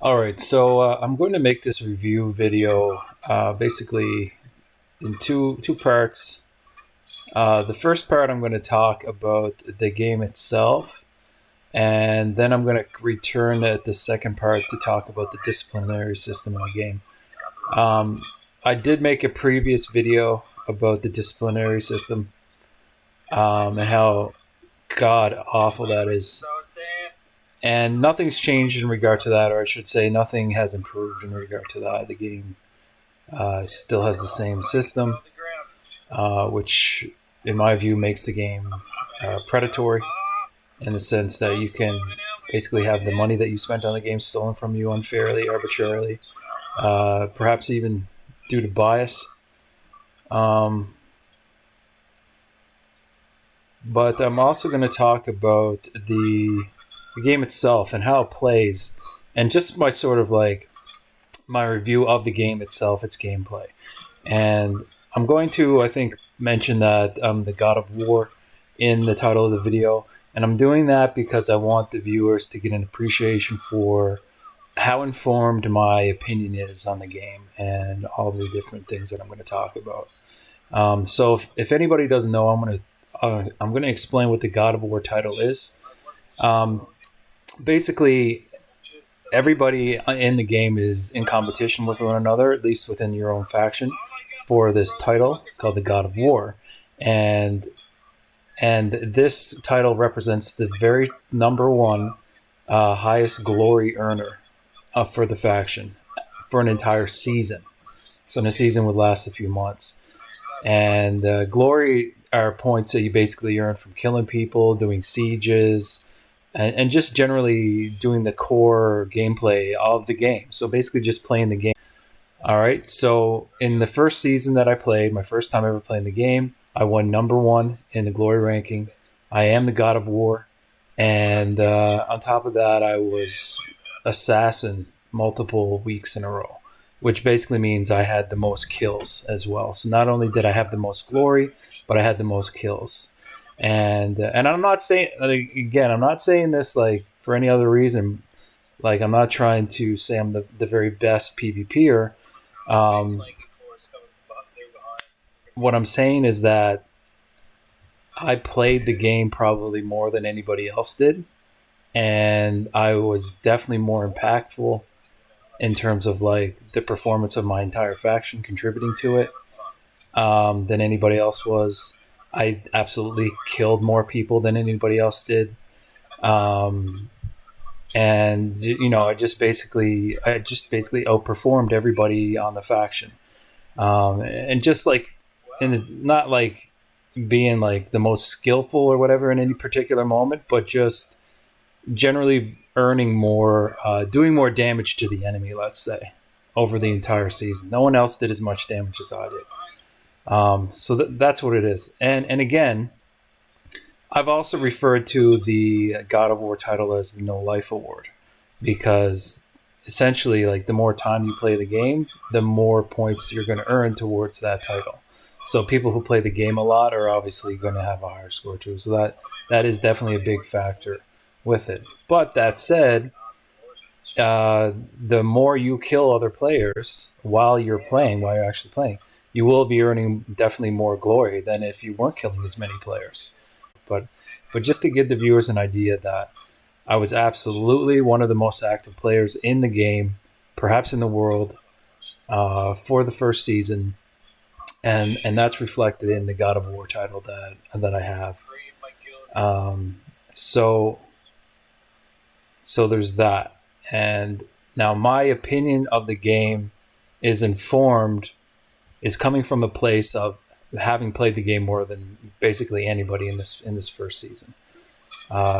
All right, so I'm going to make this review video basically in two parts. The first part, I'm going to talk about the game itself, and then I'm going to return at the second part to talk about the disciplinary system in the game. Um, I did make a previous video about the disciplinary system and how god awful that is. And nothing's changed in regard to that, or I should say, nothing has improved in regard to that. The game still has the same system, which, in my view, makes the game predatory in the sense that you can basically have the money that you spent on the game stolen from you unfairly, arbitrarily, perhaps even due to bias. But I'm also going to talk about the game itself and how it plays, and just my sort of like my review of the game itself, its gameplay. And I'm going to, I think, mention that the God of War in the title of the video. And I'm doing that because I want the viewers to get an appreciation for how informed my opinion is on the game and all the different things that I'm going to talk about. So if anybody doesn't know, I'm going to explain what the God of War title is. Basically, everybody in the game is in competition with one another, at least within your own faction, for this title called the God of War. And this title represents the very number one highest glory earner for the faction for an entire season. So a season would last a few months. And glory are points that you basically earn from killing people, doing sieges, and just generally doing the core gameplay of the game. So basically just playing the game. All right, so in the first season that I played, my first time ever playing the game, I won number one in the glory ranking. I am the God of War. And on top of that, I was assassin multiple weeks in a row, which basically means I had the most kills as well. So not only did I have the most glory, but I had the most kills. And I'm not saying, again, I'm not saying this like for any other reason. Like, I'm not trying to say I'm the very best PvPer. Um, what I'm saying is that I played the game probably more than anybody else did, and I was definitely more impactful in terms of like the performance of my entire faction contributing to it than anybody else was. I absolutely killed more people than anybody else did. And I just basically outperformed everybody on the faction, and just like not like being like the most skillful or whatever in any particular moment, but just generally earning more, doing more damage to the enemy, let's say, over the entire season. No one else did as much damage as I did. So that's what it is. And again, I've also referred to the God of War title as the No Life Award, because essentially, like, the more time you play the game, the more points you're going to earn towards that title. So people who play the game a lot are obviously going to have a higher score too. So that is definitely a big factor with it. But that said, the more you kill other players while you're actually playing, you will be earning definitely more glory than if you weren't killing as many players. But just to give the viewers an idea that I was absolutely one of the most active players in the game, perhaps in the world, for the first season, and that's reflected in the God of War title that I have. So there's that. And now my opinion of the game is coming from a place of having played the game more than basically anybody in this first season.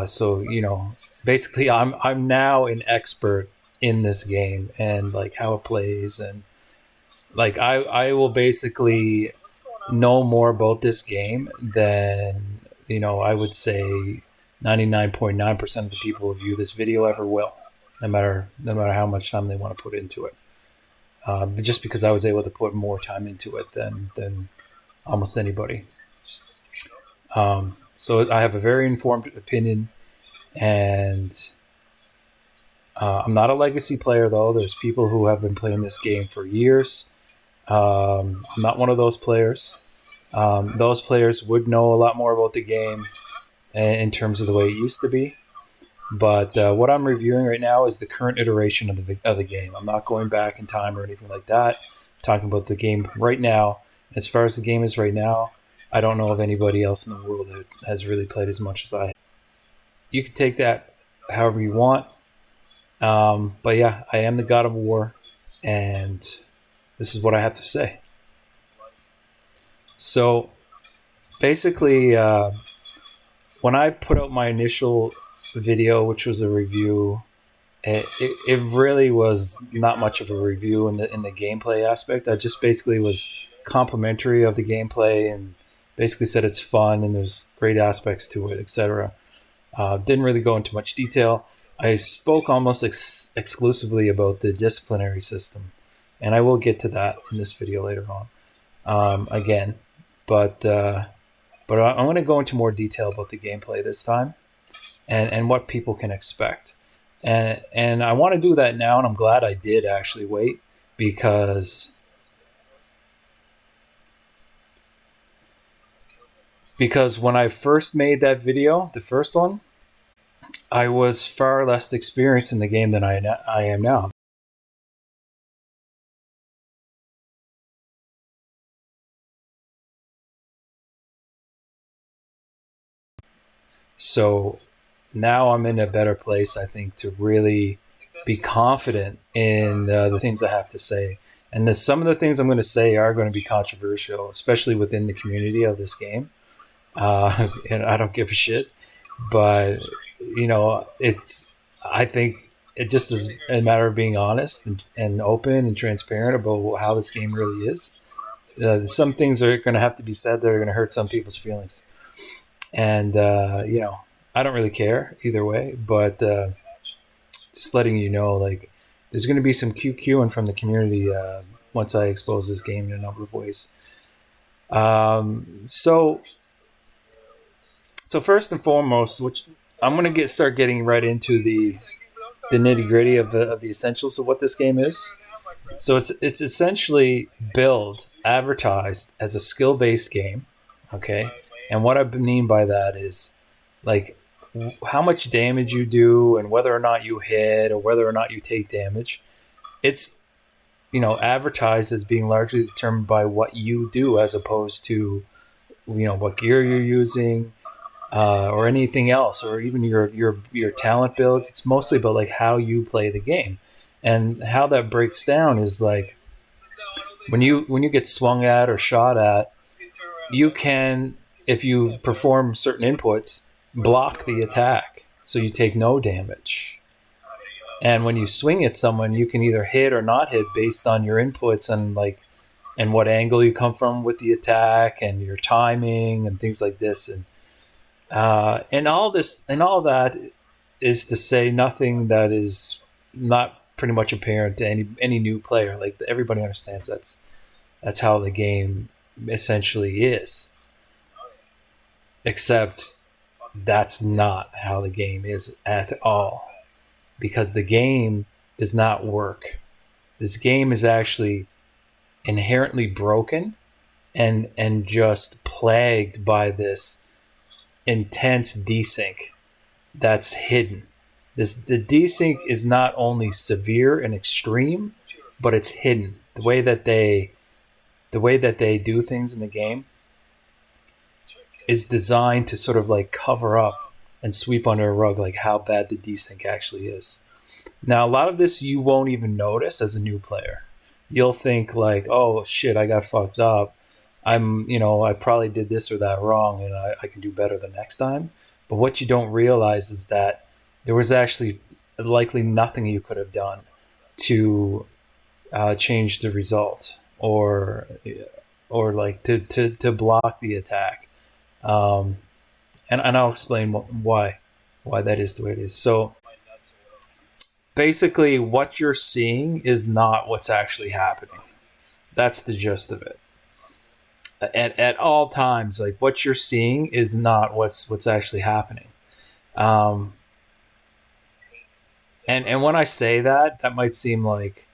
So basically, I'm now an expert in this game and like how it plays, and like I will basically know more about this game than I would say 99.9% of the people who view this video ever will, no matter how much time they want to put into it. But just because I was able to put more time into it than almost anybody. So I have a very informed opinion, and I'm not a legacy player, though. There's people who have been playing this game for years. I'm not one of those players. Those players would know a lot more about the game in terms of the way it used to be. But what I'm reviewing right now is the current iteration of the game. I'm not going back in time or anything like that. I'm talking about the game right now. As far as the game is right now, I don't know of anybody else in the world that has really played as much as I have. You can take that however you want. But yeah, I am the God of War, and this is what I have to say. So basically, when I put out my initial video, which was a review, it really was not much of a review in the gameplay aspect. I just basically was complimentary of the gameplay and basically said it's fun and there's great aspects to it, etc. Didn't really go into much detail. I spoke almost exclusively about the disciplinary system, and I will get to that in this video later on again. But I'm going to go into more detail about the gameplay this time and what people can expect. And I want to do that now, and I'm glad I did actually wait because when I first made that video, the first one, I was far less experienced in the game than I am now. So now I'm in a better place, I think, to really be confident in the things I have to say. And some of the things I'm going to say are going to be controversial, especially within the community of this game. And I don't give a shit. But, I think it just is a matter of being honest and open and transparent about how this game really is. Some things are going to have to be said that are going to hurt some people's feelings. And, I don't really care either way, but just letting you know, like, there's going to be some QQing from the community once I expose this game in a number of ways. So first and foremost, which I'm going to start getting right into the nitty gritty of the essentials of what this game is. So it's essentially billed, advertised as a skill-based game, okay? And what I mean by that is, like, how much damage you do and whether or not you hit or whether or not you take damage. It's, advertised as being largely determined by what you do as opposed to, what gear you're using or anything else, or even your talent builds. It's mostly about, like, how you play the game. And how that breaks down is, like, when you get swung at or shot at, you can, if you perform certain inputs, block the attack so you take no damage. And when you swing at someone, you can either hit or not hit based on your inputs and what angle you come from with the attack and your timing and things like this. And all that is to say nothing that is not pretty much apparent to any new player. Like, everybody understands that's how the game essentially is. Except that's not how the game is at all, because the game does not work. This game is actually inherently broken and just plagued by this intense desync that's hidden. The desync is not only severe and extreme, but it's hidden. The way that they do things in the game is designed to sort of, like, cover up and sweep under a rug, like, how bad the desync actually is. Now, a lot of this you won't even notice as a new player. You'll think, like, oh shit, I got fucked up. I probably did this or that wrong, and I can do better the next time. But what you don't realize is that there was actually likely nothing you could have done to change the result or like to block the attack. And I'll explain why that is the way it is. So basically, what you're seeing is not what's actually happening. That's the gist of it. At all times, like, what you're seeing is not what's actually happening. And when I say that, that might seem like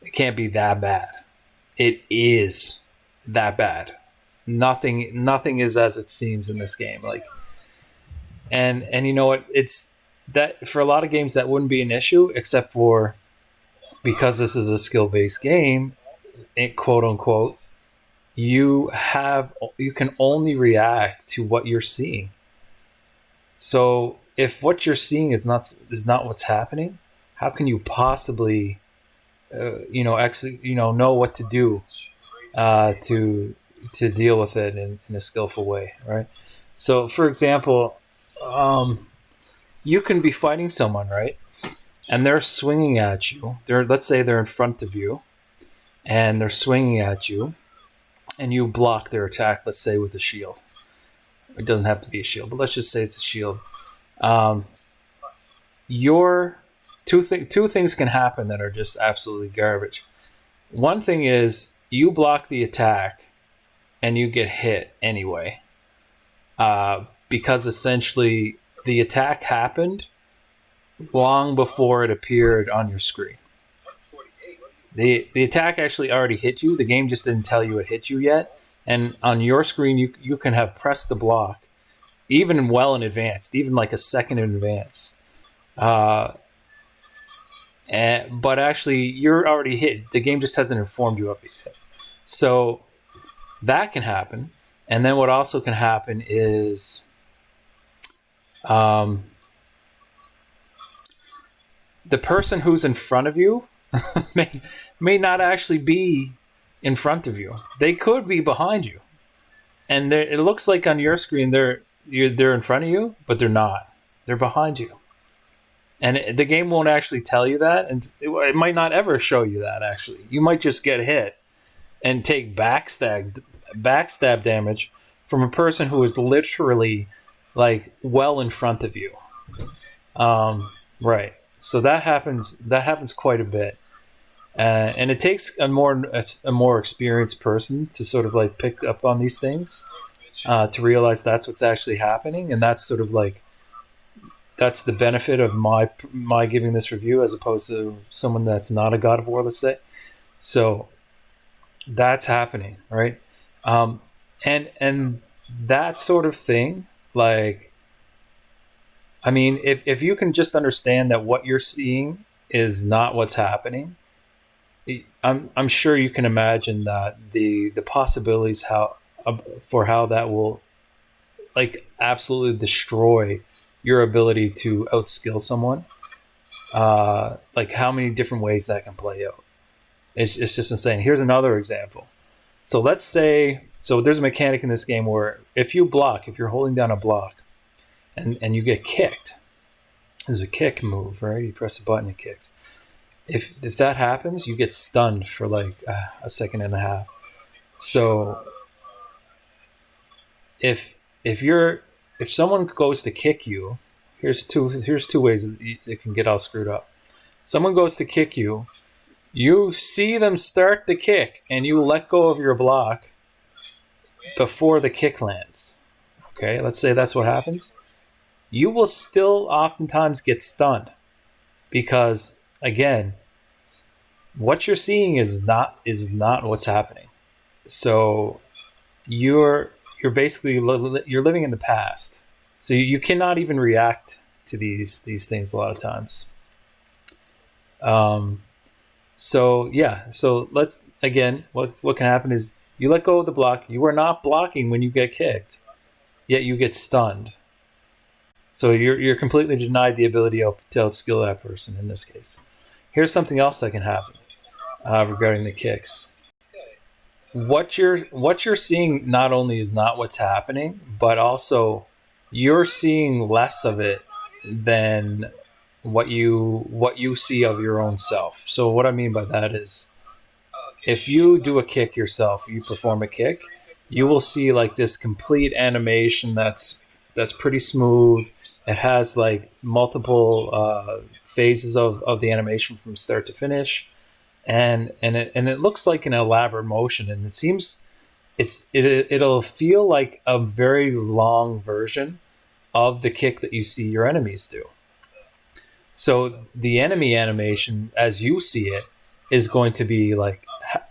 it can't be that bad. It is that bad. Nothing is as it seems in this game. Like, and you know what? It's that for a lot of games that wouldn't be an issue, except for because this is a skill-based game, quote unquote. You can only react to what you're seeing. So if what you're seeing is not what's happening, how can you possibly know what to do to deal with it in a skillful way, right? So, for example, you can be fighting someone, right, and they're swinging at you. Let's say they're in front of you, and they're swinging at you, and you block their attack. Let's say with a shield. It doesn't have to be a shield, but let's just say it's a shield. Your two things can happen that are just absolutely garbage. One thing is you block the attack and you get hit anyway, because essentially the attack happened long before it appeared on your screen. The attack actually already hit you. The game just didn't tell you it hit you yet. And on your screen, you can have pressed the block even well in advance, even like a second in advance. But actually, you're already hit. The game just hasn't informed you of it yet. So that can happen. And then what also can happen is the person who's in front of you may not actually be in front of you. They could be behind you. And it looks like on your screen they're in front of you, but they're not. They're behind you. And the game won't actually tell you that, and it might not ever show you that, actually. You might just get hit and take backstab damage from a person who is literally, like, well in front of you. Right. So that happens quite a bit. And it takes a more experienced person to sort of, like, pick up on these things, to realize that's what's actually happening, and that's sort of, like, that's the benefit of my giving this review as opposed to someone that's not a God of War, let's say. So that's happening, right? And that sort of thing, like, I mean, if you can just understand that what you're seeing is not what's happening, I'm sure you can imagine that the possibilities for how that will, like, absolutely destroy your ability to outskill someone, like how many different ways that can play out. It's just insane. Here's another example. So let's say, there's a mechanic in this game where if you're holding down a block and you get kicked, there's a kick move, right? You press a button, it kicks. If that happens, you get stunned for like a second and a half. So if someone goes to kick you, here's two ways it can get all screwed up. Someone goes to kick you, you see them start the kick, and you let go of your block before the kick lands. Okay, let's say that's what happens. You will still oftentimes get stunned because, again, what you're seeing is not what's happening. So you're basically you're living in the past, so you cannot even react to these things a lot of times. So let's again, what can happen is you let go of the block. You are not blocking when you get kicked, yet you get stunned. So you're completely denied the ability to outskill that person in this case. Here's something else that can happen regarding the kicks. What you're seeing not only is not what's happening, but also you're seeing less of it than what you see of your own self. So what I mean by that is, if you do a kick yourself, you perform a kick, you will see like this complete animation that's pretty smooth. It has like multiple phases of the animation from start to finish. And it looks like an elaborate motion, and it seems it'll feel like a very long version of the kick that you see your enemies do. So the enemy animation, as you see it, is going to be like,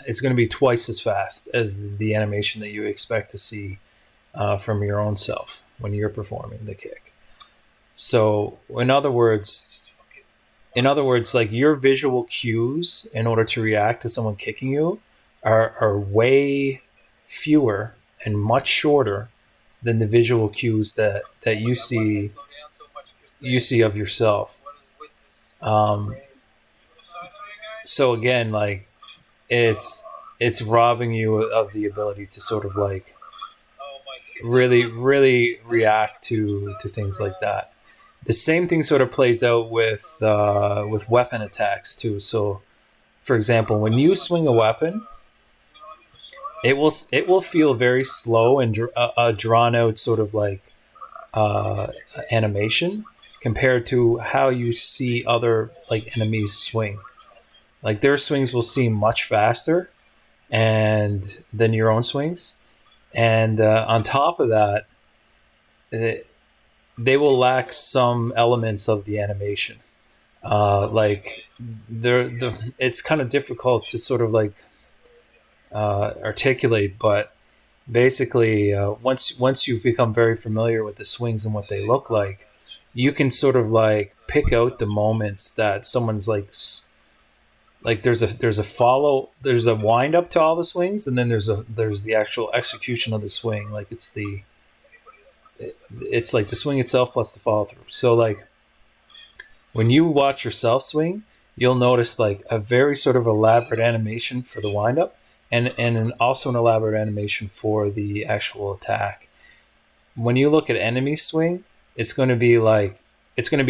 it's going to be twice as fast as the animation that you expect to see from your own self when you're performing the kick. So in other words, like your visual cues in order to react to someone kicking you are way fewer and much shorter than the visual cues that you see of yourself. So again, like it's robbing you of the ability to sort of like really react to things like that. The same thing sort of plays out with weapon attacks too. So, for example, when you swing a weapon, it will feel very slow and drawn out sort of like animation compared to how you see other like enemies swing. Like their swings will seem much faster and than your own swings, and on top of that, they will lack some elements of the animation. Like it's kind of difficult to sort of like articulate, but basically, once you've become very familiar with the swings and what they look like, you can sort of like pick out the moments that someone's like there's a wind up to all the swings, and then there's the actual execution of the swing. Like it's like the swing itself plus the follow through. So like when you watch yourself swing, you'll notice like a very sort of elaborate animation for the wind up, and also an elaborate animation for the actual attack. When you look at enemy swing, it's going to be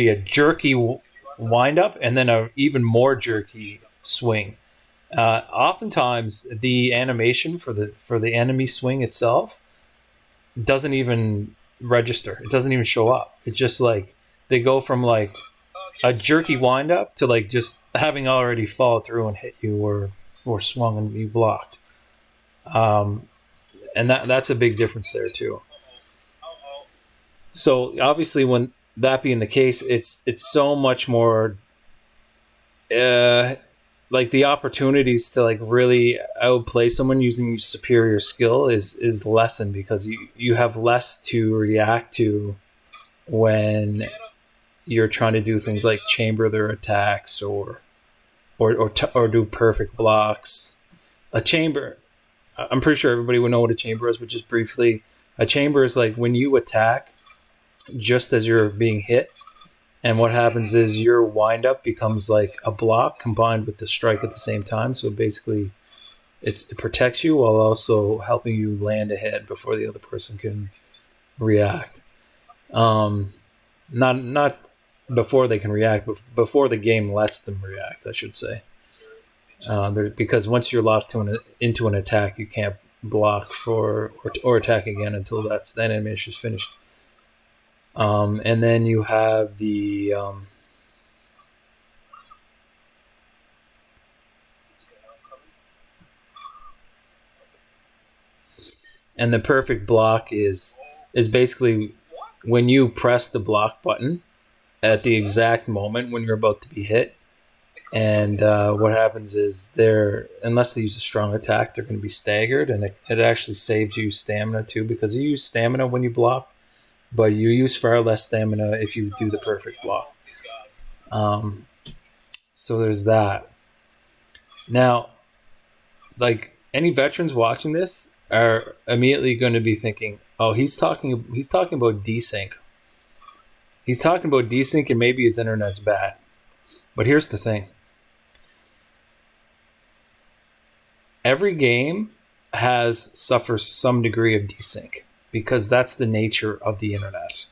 a jerky wind up and then a even more jerky swing. Oftentimes, the animation for the enemy swing itself doesn't even register. It doesn't even show up. It's just like they go from like a jerky wind up to like just having already followed through and hit you or swung and you blocked. And that's a big difference there too. So obviously, when that being the case, it's so much more like the opportunities to like really outplay someone using superior skill is lessened because you have less to react to when you're trying to do things like chamber their attacks or do perfect blocks. A chamber, I'm pretty sure everybody would know what a chamber is, but just briefly, a chamber is like when you attack just as you're being hit, and what happens is your wind up becomes like a block combined with the strike at the same time. So basically, it protects you while also helping you land ahead before the other person can react. Not before they can react, but before the game lets them react, I should say. Because once you're locked into an attack, you can't block or attack again until that animation is finished. And then you have the and the perfect block is basically when you press the block button at the exact moment when you're about to be hit. And what happens is unless they use a strong attack, they're going to be staggered, and it actually saves you stamina too, because you use stamina when you block, but you use far less stamina if you do the perfect block. So there's that. Now, like any veterans watching this are immediately going to be thinking, "Oh, he's talking about desync. He's talking about desync, and maybe his internet's bad." But here's the thing. Every game suffers some degree of desync because that's the nature of the internet.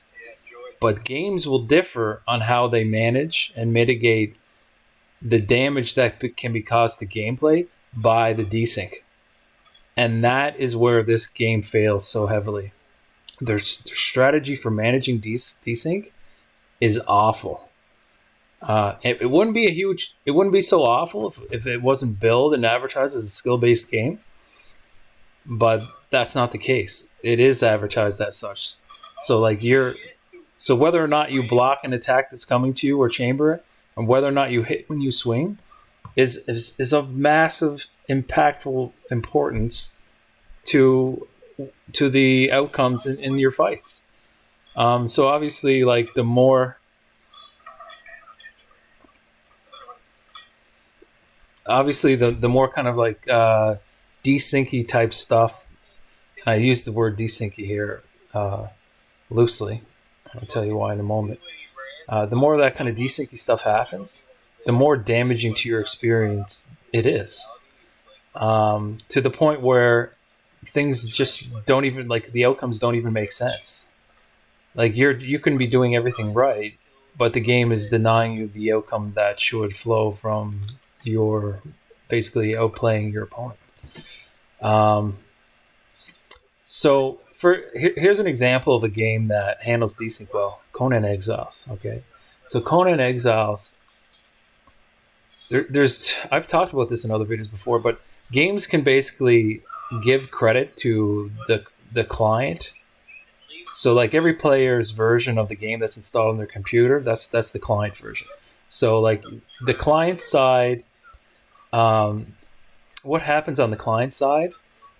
But games will differ on how they manage and mitigate the damage that can be caused to gameplay by the desync. And that is where this game fails so heavily. Their strategy for managing desync is awful. It wouldn't be so awful if it wasn't billed and advertised as a skill-based game, but that's not the case. It is advertised as such. So like so whether or not you block an attack that's coming to you or chamber it, and whether or not you hit when you swing is of massive impactful importance to the outcomes in your fights. So obviously, like the more kind of like desyncy type stuff. I use the word desyncy here loosely. I'll tell you why in a moment. The more that kind of desyncy stuff happens, the more damaging to your experience it is. To the point where things just don't even, like, the outcomes don't even make sense. Like you can be doing everything right, but the game is denying you the outcome that should flow from your basically outplaying your opponent. So here's an example of a game that handles desync well: Conan Exiles. Okay, so Conan Exiles. There's I've talked about this in other videos before, but games can basically give credit to the client. So like every player's version of the game that's installed on their computer, that's the client version. So like the client side, what happens on the client side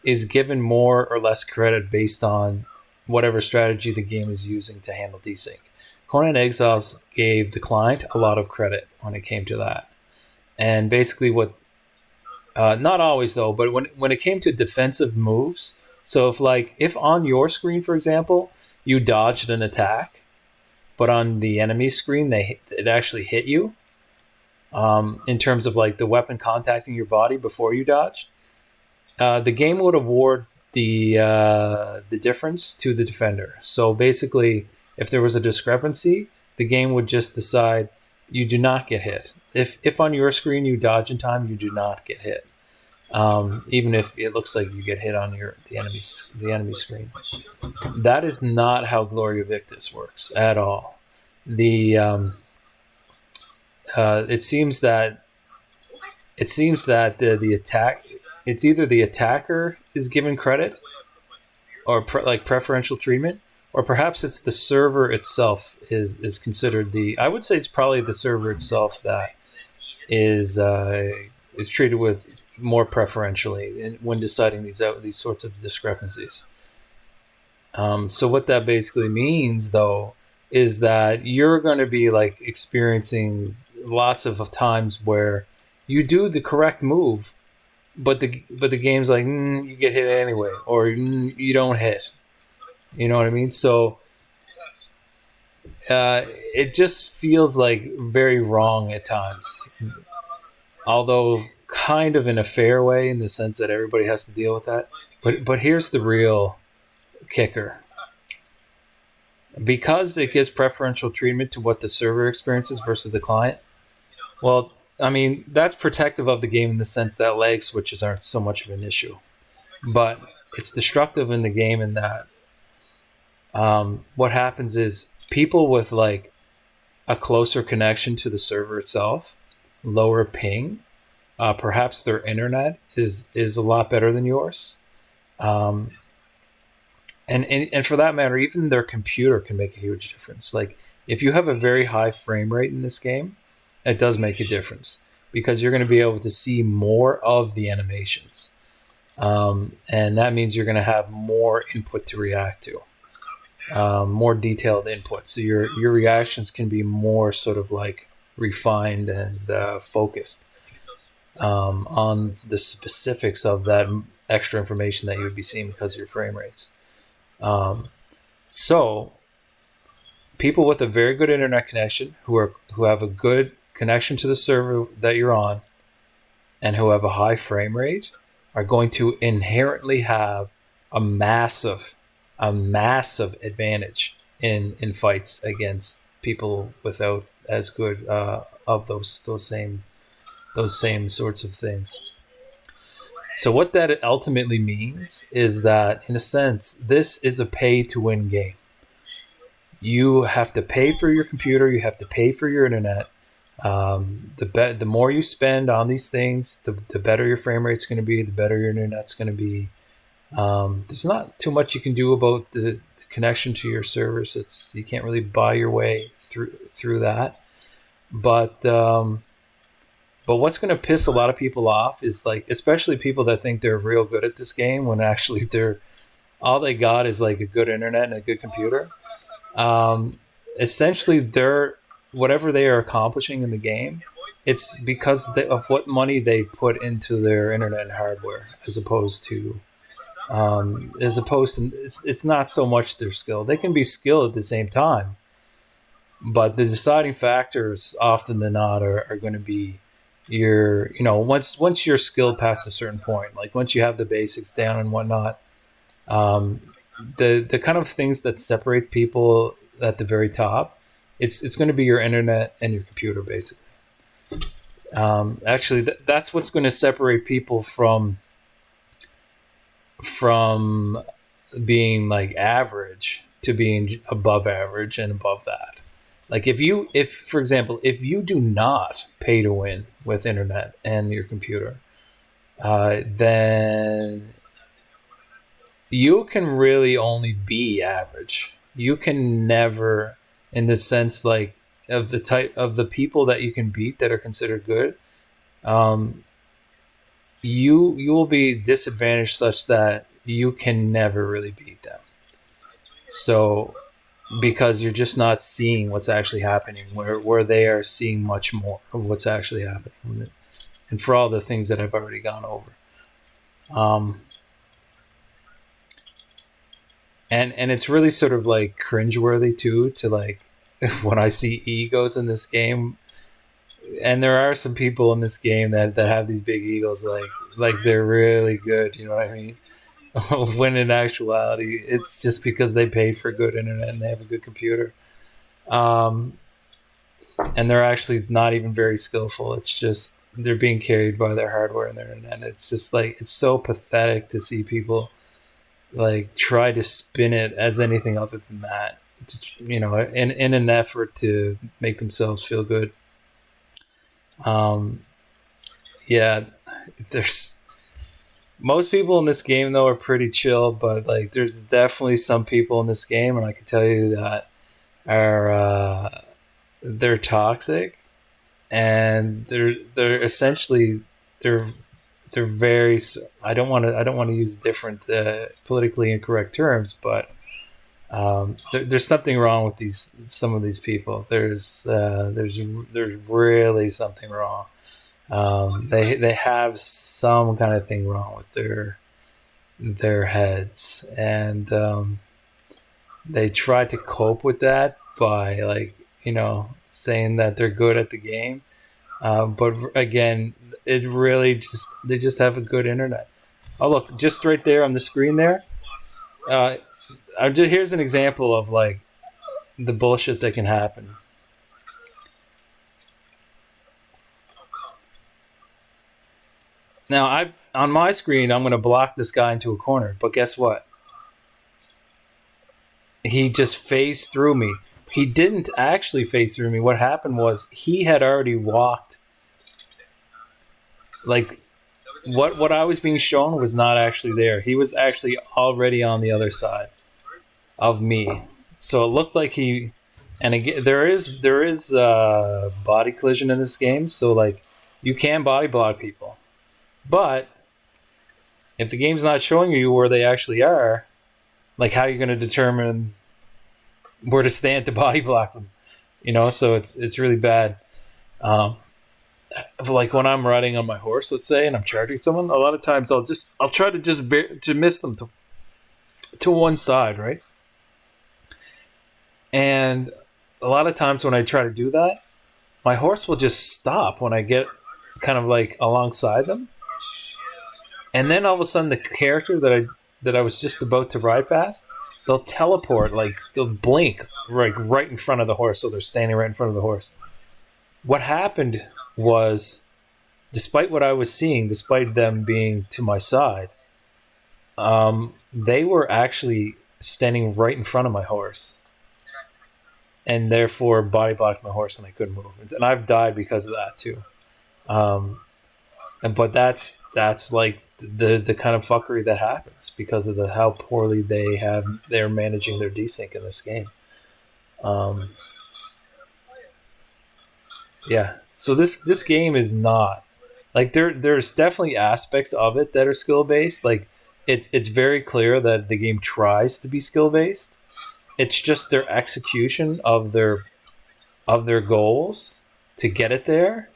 is given more or less credit based on whatever strategy the game is using to handle desync. Conan Exiles gave the client a lot of credit when it came to that. And basically what, not always though, but when it came to defensive moves, so if on your screen, for example, you dodged an attack, but on the enemy screen, it actually hit you, in terms of like the weapon contacting your body before you dodged, the game would award the difference to the defender. So basically, if there was a discrepancy, the game would just decide you do not get hit. If on your screen you dodge in time, you do not get hit, even if it looks like you get hit on the enemy screen. That is not how Gloria Victis works at all. It seems that the attack, it's either the attacker is given credit or preferential treatment, or perhaps it's the server itself is considered I would say it's probably the server itself that is treated with more preferentially when deciding these sorts of discrepancies. So what that basically means, though, is that you're going to be like experiencing lots of times where you do the correct move, but the game's like, you get hit anyway, or you don't hit. You know what I mean? So it just feels like very wrong at times, although kind of in a fair way, in the sense that everybody has to deal with that. But here's the real kicker. Because it gives preferential treatment to what the server experiences versus the client, well, I mean, that's protective of the game in the sense that lag switches aren't so much of an issue. But it's destructive in the game in that what happens is people with like a closer connection to the server itself, lower ping, perhaps their internet is a lot better than yours. And for that matter, even their computer can make a huge difference. Like if you have a very high frame rate in this game, it does make a difference because you're going to be able to see more of the animations. And that means you're going to have more input to react to, more detailed input. So your reactions can be more sort of like refined and focused on the specifics of that extra information that you would be seeing because of your frame rates. So people with a very good internet connection who have a good connection to the server that you're on and who have a high frame rate are going to inherently have a massive advantage in fights against people without as good of those same sorts of things. So what that ultimately means is that, in a sense, this is a pay-to-win game. You have to pay for your computer. You have to pay for your internet. The more you spend on these things, the better your frame rate's going to be, the better your internet's going to be. There's not too much you can do about the connection to your servers. You can't really buy your way through that. But what's going to piss a lot of people off is like, especially people that think they're real good at this game when actually they're all they got is like a good internet and a good computer. Essentially, they're whatever they are accomplishing in the game, it's because of what money they put into their internet and hardware, as opposed to it's not so much their skill. They can be skilled at the same time, but the deciding factors often than not are going to be your, once you're skilled past a certain point, like once you have the basics down and whatnot, um, the kind of things that separate people at the very top, it's going to be your internet and your computer basically. Actually, that's what's going to separate people from being like average to being above average and above that. Like if for example, if you do not pay to win with internet and your computer, then you can really only be average. You can never, in the sense like of the type of the people that you can beat that are considered good, um, you will be disadvantaged such that you can never really beat them. So because you're just not seeing what's actually happening, where they are seeing much more of what's actually happening, and for all the things that I've already gone over. And it's really sort of like cringeworthy too, to like when I see egos in this game, and there are some people in this game that have these big egos, like they're really good, you know what I mean? When in actuality, it's just because they paid for good internet and they have a good computer, and they're actually not even very skillful. It's just they're being carried by their hardware and their internet. It's just like it's so pathetic to see people like try to spin it as anything other than that, in an effort to make themselves feel good. Yeah, there's most people in this game though are pretty chill, but like there's definitely some people in this game, and I can tell you that are they're toxic, and they're essentially they're they're very. I don't want to use different politically incorrect terms, but there's something wrong with some of these people. There's really something wrong. They have some kind of thing wrong with their heads, and they try to cope with that by saying that they're good at the game. But again, it really they just have a good internet. Oh look, just right there on the screen there. Here's an example of like the bullshit that can happen. Now, on my screen, I'm going to block this guy into a corner, but guess what? He just phased through me. He didn't actually phase through me. What happened was he had already walked. Like, what I was being shown was not actually there. He was actually already on the other side of me. So it looked like he. And again, there is body collision in this game, so like you can body block people. But if the game's not showing you where they actually are, like how are you going to determine where to stand to body block them? So it's really bad. Like when I'm riding on my horse, let's say, and I'm charging someone, a lot of times I'll try to just to miss them to one side, right? And a lot of times when I try to do that, my horse will just stop when I get kind of like alongside them. And then all of a sudden, the character that I was just about to ride past, they'll teleport, like they'll blink, like right in front of the horse, so they're standing right in front of the horse. What happened was, despite what I was seeing, despite them being to my side, they were actually standing right in front of my horse, and therefore body blocked my horse, and I couldn't move. And I've died because of that too. But that's like the kind of fuckery that happens because of how poorly they're managing their desync in this game. Yeah. So this game is not like there's definitely aspects of it that are skill based. Like it's very clear that the game tries to be skill based. It's just their execution of their goals to get it there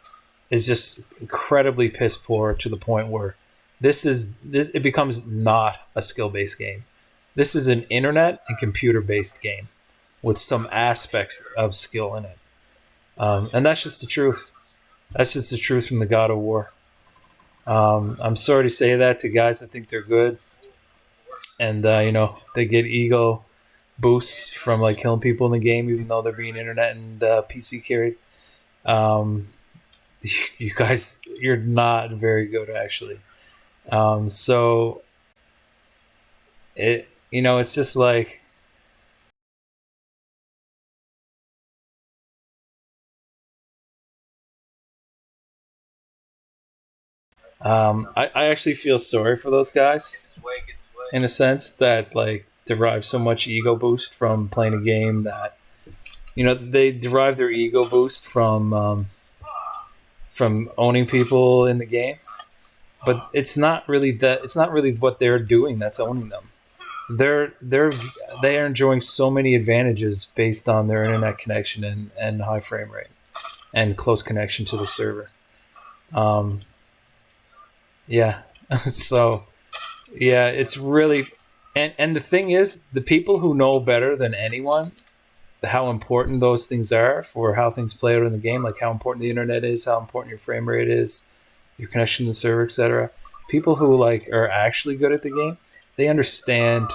is just incredibly piss poor to the point where this it becomes not a skill based game. This is an internet and computer based game with some aspects of skill in it, and that's just the truth. That's just the truth from the God of War. I'm sorry to say that to guys that think they're good, and they get ego boosts from like killing people in the game, even though they're being internet and PC carried. Um, you guys, you're not very good actually. So it's just like I actually feel sorry for those guys in a sense that like derive so much ego boost from playing a game that they derive their ego boost from owning people in the game, but it's not really that. It's not really what they're doing that's owning them. They're they are enjoying so many advantages based on their internet connection and high frame rate and close connection to the server. Um, yeah, so yeah, it's really and the thing is, the people who know better than anyone how important those things are for how things play out in the game, like how important the internet is, how important your frame rate is, your connection to the server, etc. People who like are actually good at the game, they understand.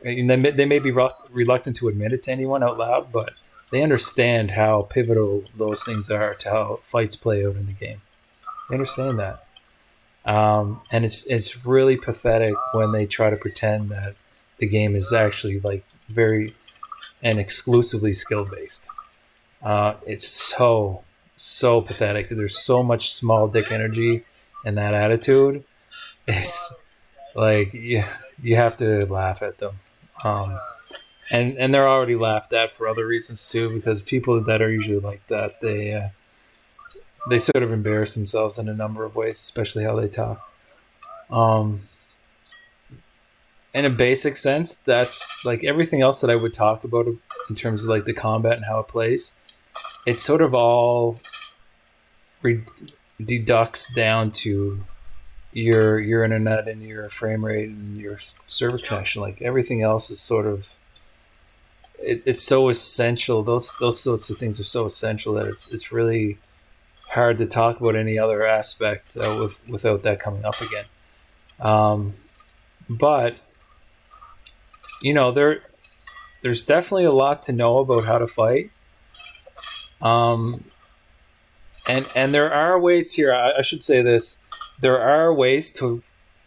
And they may be reluctant to admit it to anyone out loud, but they understand how pivotal those things are to how fights play out in the game. They understand that, and it's really pathetic when they try to pretend that the game is actually like very and exclusively skill based. It's so pathetic. There's so much small dick energy in that attitude. It's like you have to laugh at them, um, and they're already laughed at for other reasons too. Because people that are usually like that, they sort of embarrass themselves in a number of ways, especially how they talk. Um, in a basic sense, that's like everything else that I would talk about in terms of like the combat and how it plays. It sort of all re- deducts down to your internet and your frame rate and your server connection. Like everything else is sort of it's so essential. Those sorts of things are so essential that it's really hard to talk about any other aspect without that coming up again. Um, but there's definitely a lot to know about how to fight. Um, and there are ways here. I should say this: there are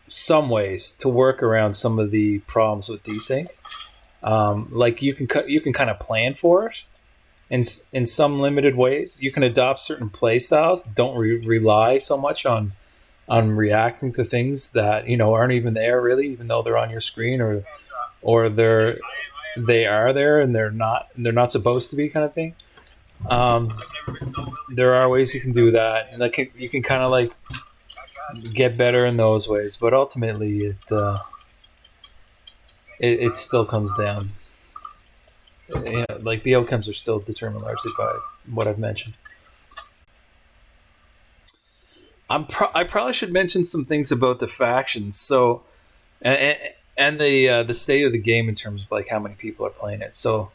some ways to work around some of the problems with desync. Like you can kind of plan for it in some limited ways. You can adopt certain play styles. Don't rely so much on reacting to things that aren't even there really, even though they're on your screen or they are there and they're not supposed to be, kind of thing. Um, there are ways you can do that, and you can kind of like get better in those ways. But ultimately, it still comes down. Like the outcomes are still determined largely by what I've mentioned. I probably should mention some things about the factions. So and the state of the game in terms of like how many people are playing it. So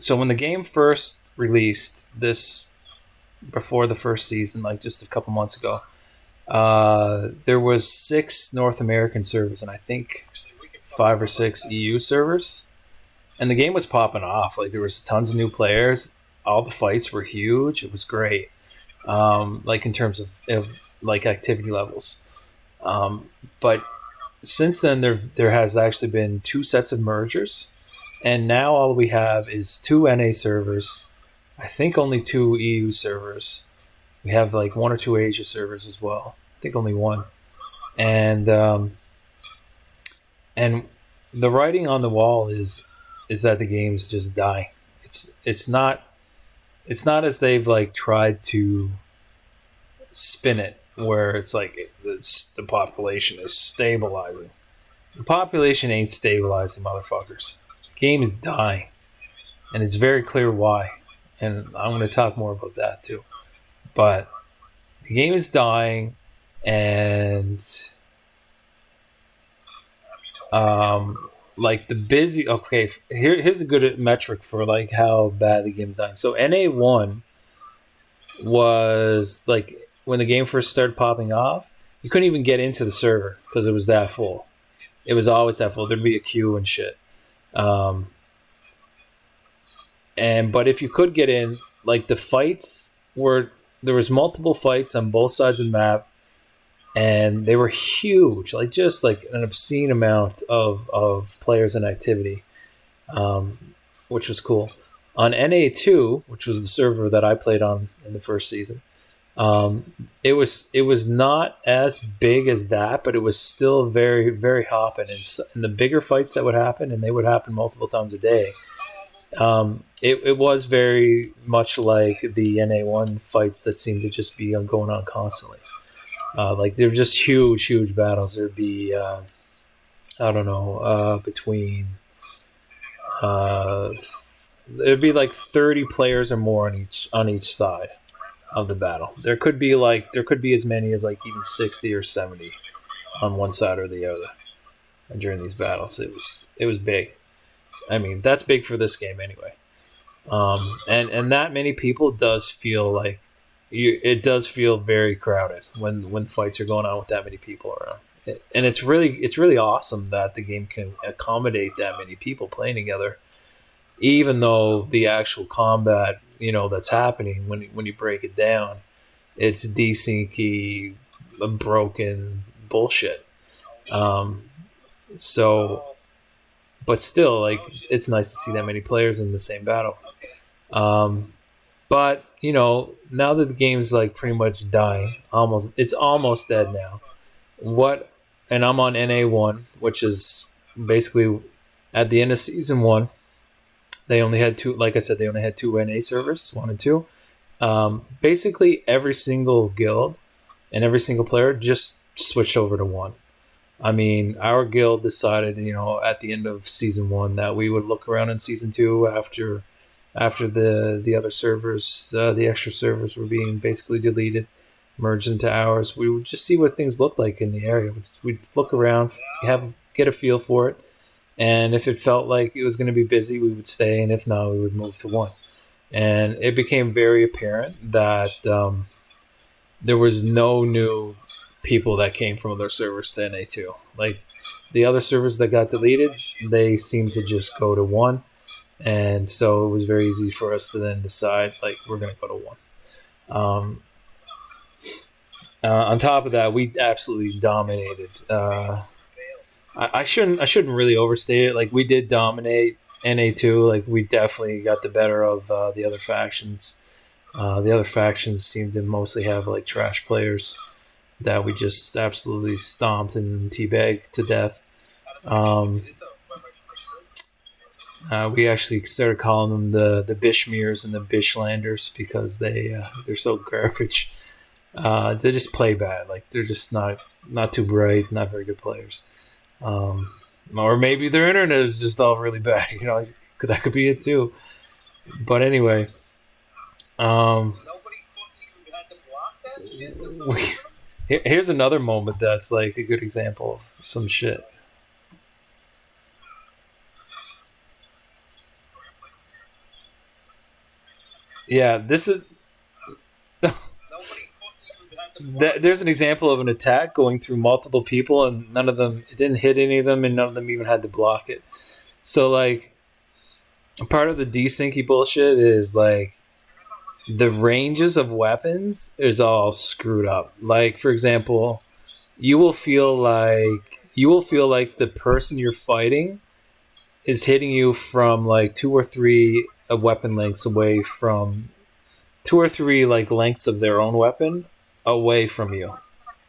when the game first released this before the first season, like just a couple months ago, there was 6 North American servers and I think 5 or 6 EU servers, and the game was popping off. Like there was tons of new players. All the fights were huge. It was great. Like in terms of like activity levels. But since then, there has actually been 2 sets of mergers, and now all we have is 2 NA servers. I think only 2 EU servers. We have like 1 or 2 Asia servers as well. I think only one. And the writing on the wall is that the game's just dying. It's not it's not as they've like tried to spin it where it's like the population is stabilizing. The population ain't stabilizing, motherfuckers. The game is dying, and it's very clear why. And I'm going to talk more about that too. But the game is dying, and like the busy. Okay, here's a good metric for like how bad the game is dying. So NA1 was like when the game first started popping off, you couldn't even get into the server because it was that full. It was always that full. There'd be a queue and shit. But if you could get in, like the fights were, there was multiple fights on both sides of the map, and they were huge, like just like an obscene amount of players and activity, which was cool. On NA2, which was the server that I played on in the first season, it was not as big as that, but it was still very, very hopping. And the bigger fights that would happen, and they would happen multiple times a day, it was very much like the NA1 fights that seemed to just be going on constantly. Like they're just huge battles. There'd be I don't know, between there'd be like 30 players or more on each side of the battle. There could be as many as like even 60 or 70 on one side or the other. And during these battles, it was big. I mean, that's big for this game anyway. And that many people does feel like it does feel very crowded when fights are going on with that many people around. And it's really awesome that the game can accommodate that many people playing together, even though the actual combat, that's happening when you break it down, it's desyncy, broken bullshit. But still, like, it's nice to see that many players in the same battle. But now that the game's like pretty much dying, it's almost dead now. And I'm on NA1, which is basically at the end of season 1. They only had two, like I said, they only had 2 NA servers, 1 and 2. Basically, every single guild and every single player just switched over to 1. I mean, our guild decided, at the end of season 1 that we would look around in season 2 after the other servers, the extra servers were being basically deleted, merged into ours. We would just see what things looked like in the area. We'd look around, get a feel for it. And if it felt like it was going to be busy, we would stay. And if not, we would move to 1. And it became very apparent that there was no new people that came from other servers to NA2. Like, the other servers that got deleted, they seemed to just go to 1. And so it was very easy for us to then decide, like, we're going to go to 1. On top of that, we absolutely dominated. I shouldn't really overstate it. Like, we did dominate NA2. Like, we definitely got the better of the other factions. The other factions seemed to mostly have like trash players that we just absolutely stomped and teabagged to death. We actually started calling them the Bishmeres and the Bishlanders because they're so garbage. They just play bad. Like, they're just not too bright, not very good players. Or maybe their internet is just all really bad. That could be it too. But anyway, here's another moment that's like a good example of some shit. Yeah, this is. There's an example of an attack going through multiple people, and it didn't hit any of them, and none of them even had to block it. So, like, part of the desyncy bullshit is, like, the ranges of weapons is all screwed up. Like, for example, you will feel like the person you're fighting is hitting you from, like, 2 or 3 weapon lengths away from 2 or 3, like, lengths of their own weapon away from you.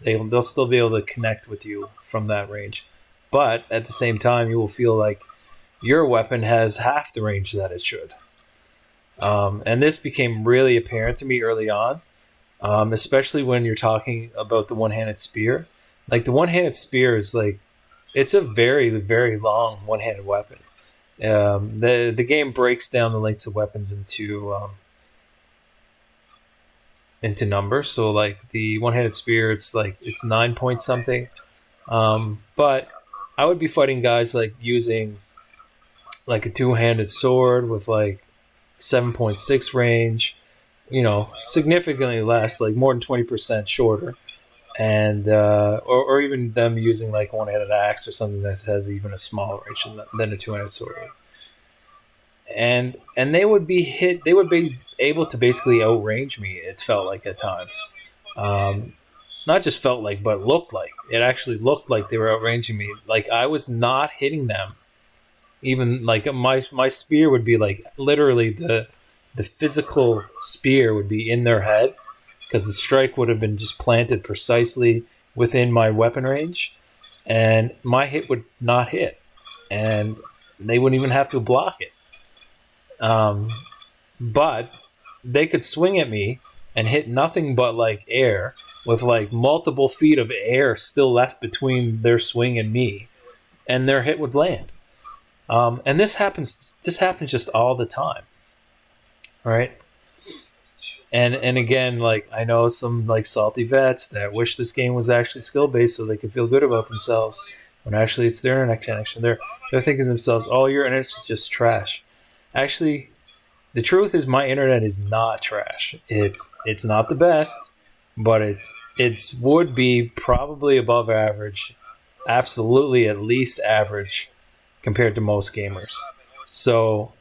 They'll still be able to connect with you from that range, but at the same time, you will feel like your weapon has half the range that it should. And this became really apparent to me early on, especially when you're talking about the one-handed spear. Like the one-handed spear is like it's a very very long one-handed weapon. The game breaks down the lengths of weapons into numbers. So like the one-handed spear, it's 9 point something. But I would be fighting guys like using like a two-handed sword with like 7.6 range. Significantly less, like more than 20% shorter, and or even them using like a one-handed axe or something that has even a smaller range than a two-handed sword. And they would be able to basically outrange me. It felt like at times, not just felt like, but looked like. It actually looked like they were outranging me. Like I was not hitting them. Even like my spear would be like literally the physical spear would be in their head, because the strike would have been just planted precisely within my weapon range, and my hit would not hit, and they wouldn't even have to block it. But they could swing at me and hit nothing but like air, with like multiple feet of air still left between their swing and me, and their hit would land. And this happens just all the time, right? And again, like I know some like salty vets that wish this game was actually skill based so they could feel good about themselves, when actually it's their internet connection. They're thinking to themselves, "Oh, your internet's just trash." Actually, the truth is my internet is not trash. It's not the best, but it's would be probably above average, absolutely at least average compared to most gamers. So,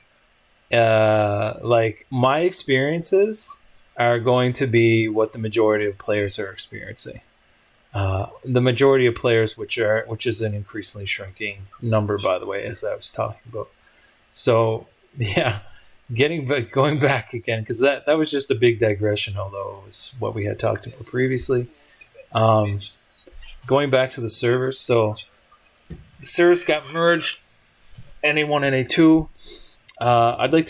like my experiences are going to be what the majority of players are experiencing. The majority of players, which is an increasingly shrinking number, by the way, as I was talking about. So yeah, going back again, because that was just a big digression, although it was what we had talked about previously. Going back to the servers, so the servers got merged, NA1, NA2. I'd like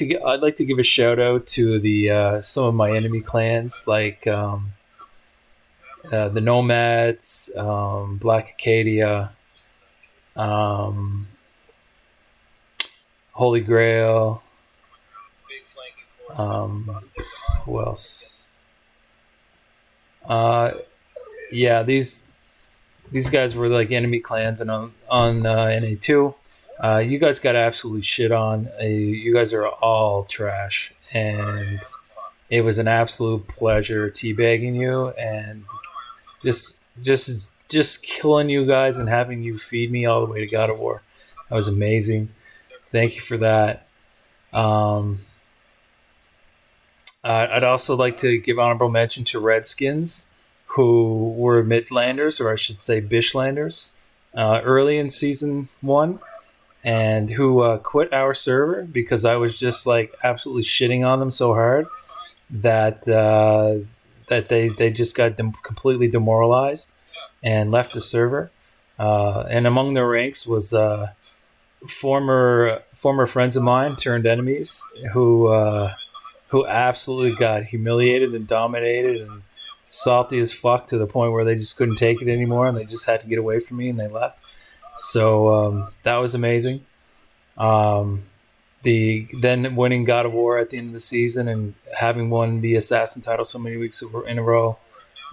to give a shout out to the some of my enemy clans, like the Nomads, Black Acadia, Holy Grail. Who else? Yeah, these guys were like enemy clans, and on NA2. You guys got absolutely shit on. You guys are all trash, and it was an absolute pleasure teabagging you and just killing you guys and having you feed me all the way to God of War. That was amazing. Thank you for that. I'd also like to give honorable mention to Redskins, who were Midlanders, or I should say Bishlanders, early in Season 1. And who quit our server because I was just like absolutely shitting on them so hard that they just got completely demoralized and left the server. And among their ranks was former friends of mine turned enemies who absolutely got humiliated and dominated and salty as fuck, to the point where they just couldn't take it anymore and they just had to get away from me, and they left. So that was amazing. The then winning God of War at the end of the season and having won the Assassin title so many weeks in a row,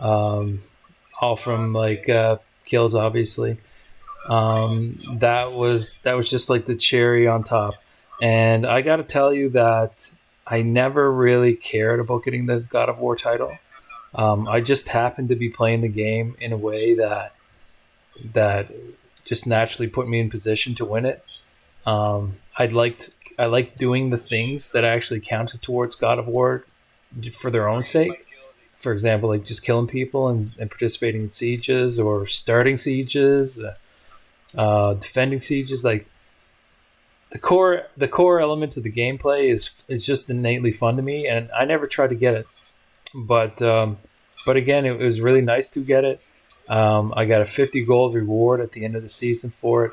all from like kills, obviously. That was just like the cherry on top. And I got to tell you that I never really cared about getting the God of War title. I just happened to be playing the game in a way that just naturally put me in position to win it. I liked doing the things that actually counted towards God of War for their own sake. For example, like just killing people and participating in sieges, or starting sieges, defending sieges. Like the core element of the gameplay is just innately fun to me, and I never tried to get it. But again, it was really nice to get it. I got a 50 gold reward at the end of the season for it.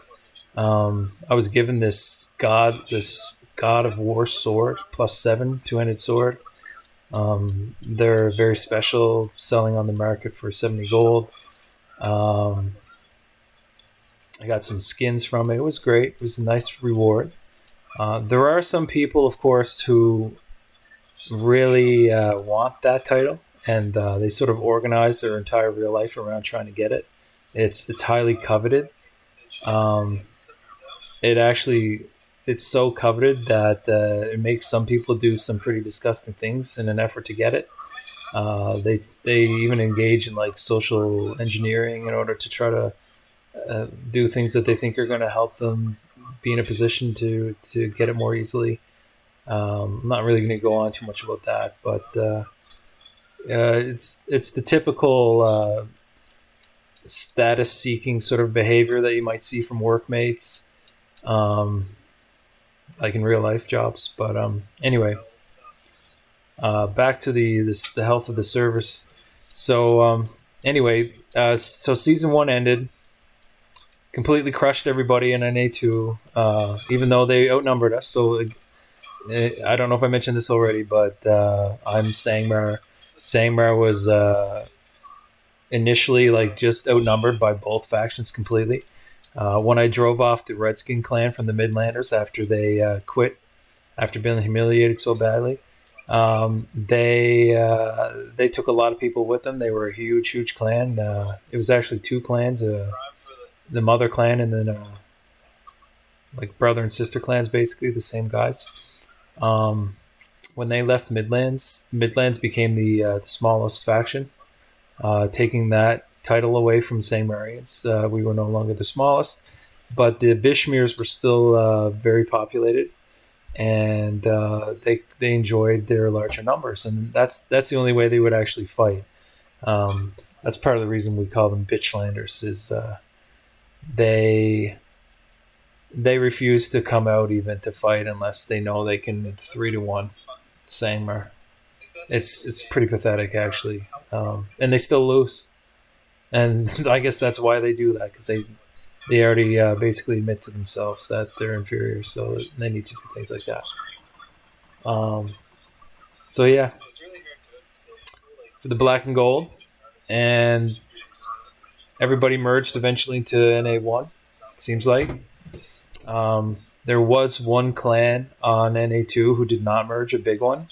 I was given this God of War sword, +7, two-handed sword. They're very special, selling on the market for 70 gold. I got some skins from it. It was great. It was a nice reward. There are some people, of course, who really want that title, and they sort of organize their entire real life around trying to get it. It's highly coveted. Um, it actually it's so coveted that it makes some people do some pretty disgusting things in an effort to get it. They even engage in like social engineering in order to try to do things that they think are going to help them be in a position to get it more easily. I'm not really going to go on too much about that, but it's the typical status seeking sort of behavior that you might see from workmates, um, like in real life jobs. But anyway, back to the health of the servers. So anyway, so season 1 ended. Completely crushed everybody in NA2, even though they outnumbered us. So I don't know if I mentioned this already, but I'm Sangmar. Sangmar was initially like just outnumbered by both factions completely. When I drove off the Redskin clan from the Midlanders after they quit, after being humiliated so badly, they took a lot of people with them. They were a huge clan. It was actually 2 clans, the mother clan and then like brother and sister clans, basically the same guys. When they left Midlands, Midlands became the smallest faction, taking that title away from Sangmarians. We were no longer the smallest, but the Bishmirs were still very populated, and they enjoyed their larger numbers, and that's the only way they would actually fight. That's part of the reason we call them Bitchlanders. Is they refuse to come out even to fight unless they know they can 3-1 Sangmar. It's pretty pathetic actually, and they still lose. And I guess that's why they do that, because they already basically admit to themselves that they're inferior, so they need to do things like that. So yeah, for the black and gold, and everybody merged eventually into NA1. Seems like. There was one clan on NA2 who did not merge, a big one.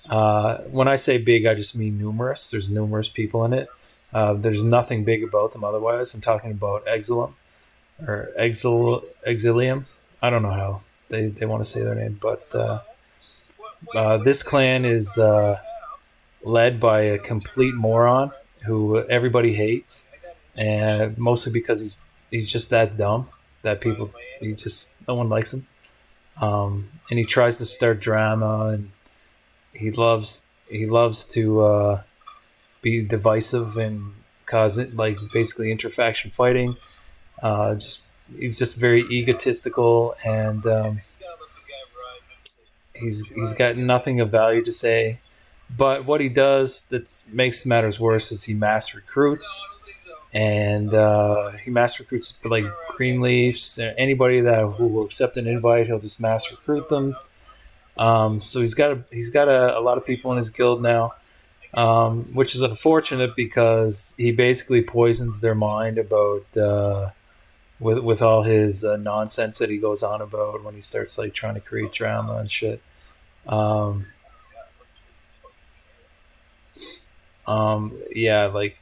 When I say big, I just mean numerous. There's numerous people in it. There's nothing big about them otherwise. I'm talking about Exilium or Exilium. I don't know how they want to say their name, but this clan is led by a complete moron who everybody hates, and mostly because he's just that dumb that no one likes him. And he tries to start drama, and he loves to be divisive and cause it, like basically interfaction fighting. He's just very egotistical, and he's got nothing of value to say. But what he does that makes matters worse is he mass recruits, and he mass recruits like Greenleafs. Anybody who will accept an invite, he'll just mass recruit them. So he's got a lot of people in his guild now, which is unfortunate because he basically poisons their mind about with all his nonsense that he goes on about when he starts like trying to create drama and shit. Yeah, like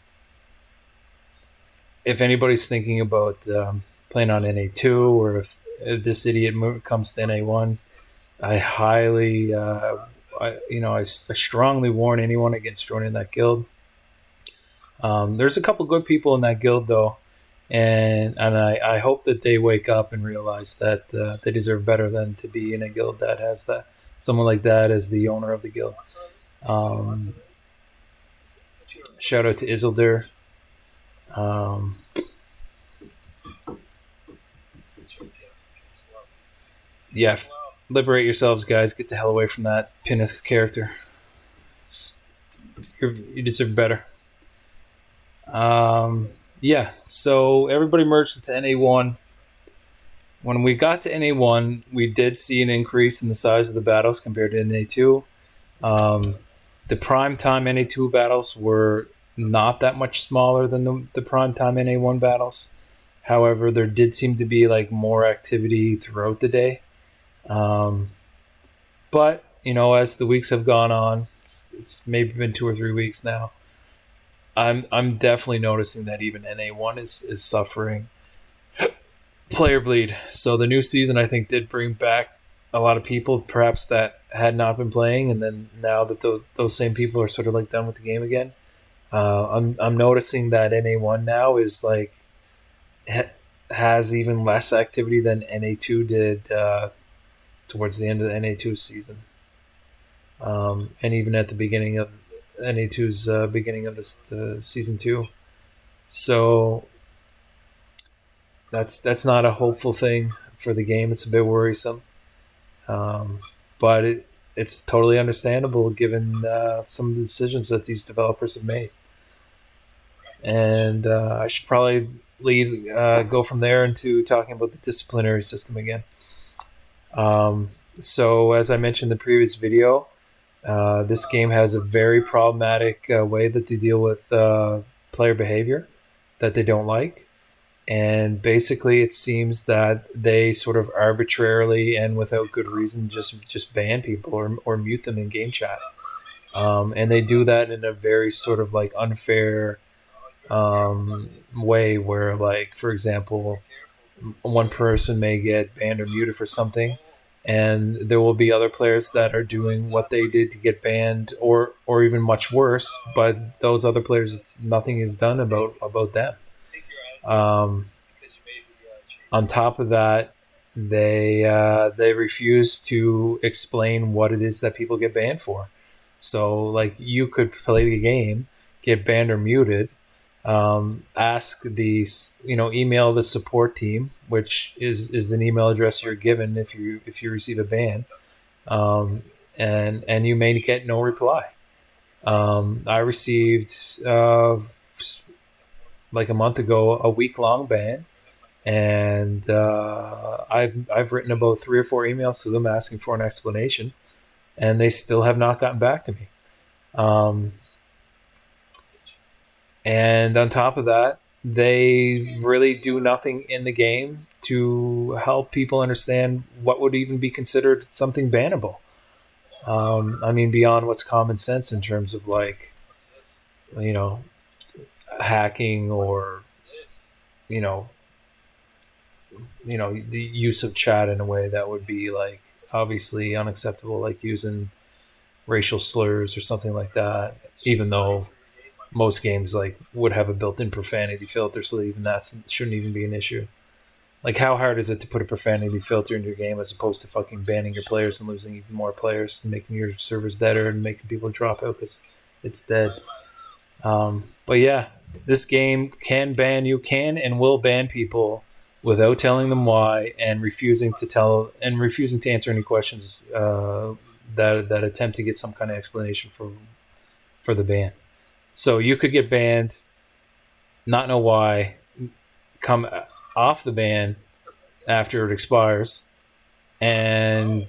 if anybody's thinking about playing on NA2, or if this idiot comes to NA1, I highly, I strongly warn anyone against joining that guild. There's a couple good people in that guild though, and I hope that they wake up and realize that they deserve better than to be in a guild that has someone like that as the owner of the guild. Shout out to Isildur. Yeah, liberate yourselves, guys. Get the hell away from that Pinneth character. You deserve better. Yeah, so everybody merged into NA1. when we got to NA1, we did see an increase in the size of the battles compared to NA2. The prime time NA2 battles were not that much smaller than the prime time NA1 battles. However, there did seem to be like more activity throughout the day. But as the weeks have gone on, it's maybe been 2 or 3 weeks now. I'm definitely noticing that even NA1 is suffering player bleed. So the new season, I think, did bring back a lot of people, perhaps that had not been playing, and then now that those same people are sort of like done with the game again, I'm noticing that NA1 now is like has even less activity than NA2 did towards the end of the NA2 season, and even at the beginning of NA2's beginning of this season 2. So that's not a hopeful thing for the game. It's a bit worrisome, but it's totally understandable given some of the decisions that these developers have made. And I should probably go from there into talking about the disciplinary system again. So as I mentioned in the previous video, this game has a very problematic way that they deal with player behavior that they don't like. And basically, it seems that they sort of arbitrarily and without good reason just ban people or mute them in game chat. And they do that in a very sort of like unfair way where, like, for example, one person may get banned or muted for something, and there will be other players that are doing what they did to get banned or even much worse, but those other players, nothing is done about them. On top of that, they refuse to explain what it is that people get banned for. So, like, you could play the game, get banned or muted, ask the email the support team, which is an email address you're given if you receive a ban, and you may get no reply. I received like a month ago a week-long ban, and I've written about 3 or 4 emails to them asking for an explanation, and they still have not gotten back to me. And on top of that, they really do nothing in the game to help people understand what would even be considered something bannable. I mean, beyond what's common sense in terms of, like, hacking or, the use of chat in a way that would be, like, obviously unacceptable, like using racial slurs or something like that, even though most games like would have a built-in profanity filter, so even that shouldn't even be an issue. Like, how hard is it to put a profanity filter in your game as opposed to fucking banning your players and losing even more players and making your servers deader and making people drop out because it's dead? But yeah, this game can and will ban people without telling them why, and refusing to answer any questions that attempt to get some kind of explanation for the ban. So you could get banned, not know why, come off the ban after it expires, and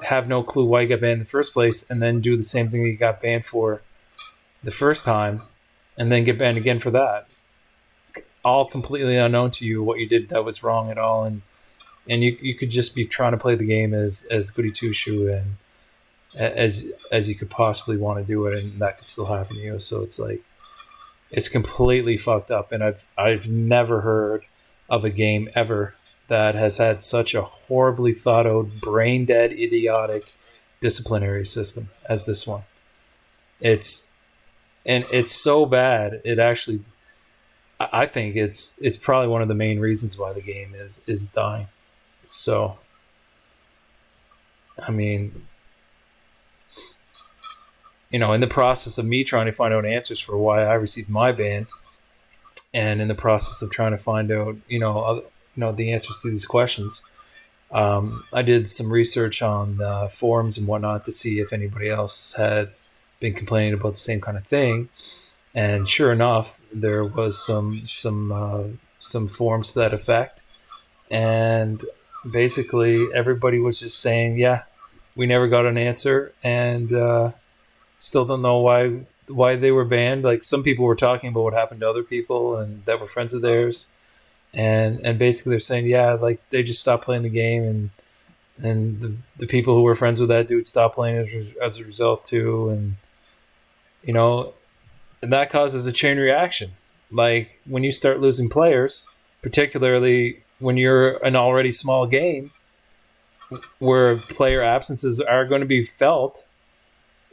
have no clue why you got banned in the first place, and then do the same thing you got banned for the first time, and then get banned again for that. All completely unknown to you what you did that was wrong at all, and you could just be trying to play the game as goody two-shoe and as you could possibly want to do it, and that could still happen to you. So it's like, it's completely fucked up, and I've never heard of a game ever that has had such a horribly thought out, brain dead, idiotic disciplinary system as this one. It's so bad. It actually, I think it's probably one of the main reasons why the game is dying. So, I mean, in the process of me trying to find out answers for why I received my ban, and in the process of trying to find out, the answers to these questions, I did some research on forums and whatnot to see if anybody else had been complaining about the same kind of thing. And sure enough, there was some forums to that effect, and basically everybody was just saying, yeah, we never got an answer, and still don't know why they were banned. Like, some people were talking about what happened to other people and that were friends of theirs, and basically they're saying, yeah, like they just stopped playing the game, and the people who were friends with that dude stopped playing as a result too, and you know, and that causes a chain reaction. Like, when you start losing players, particularly when you're an already small game where player absences are going to be felt,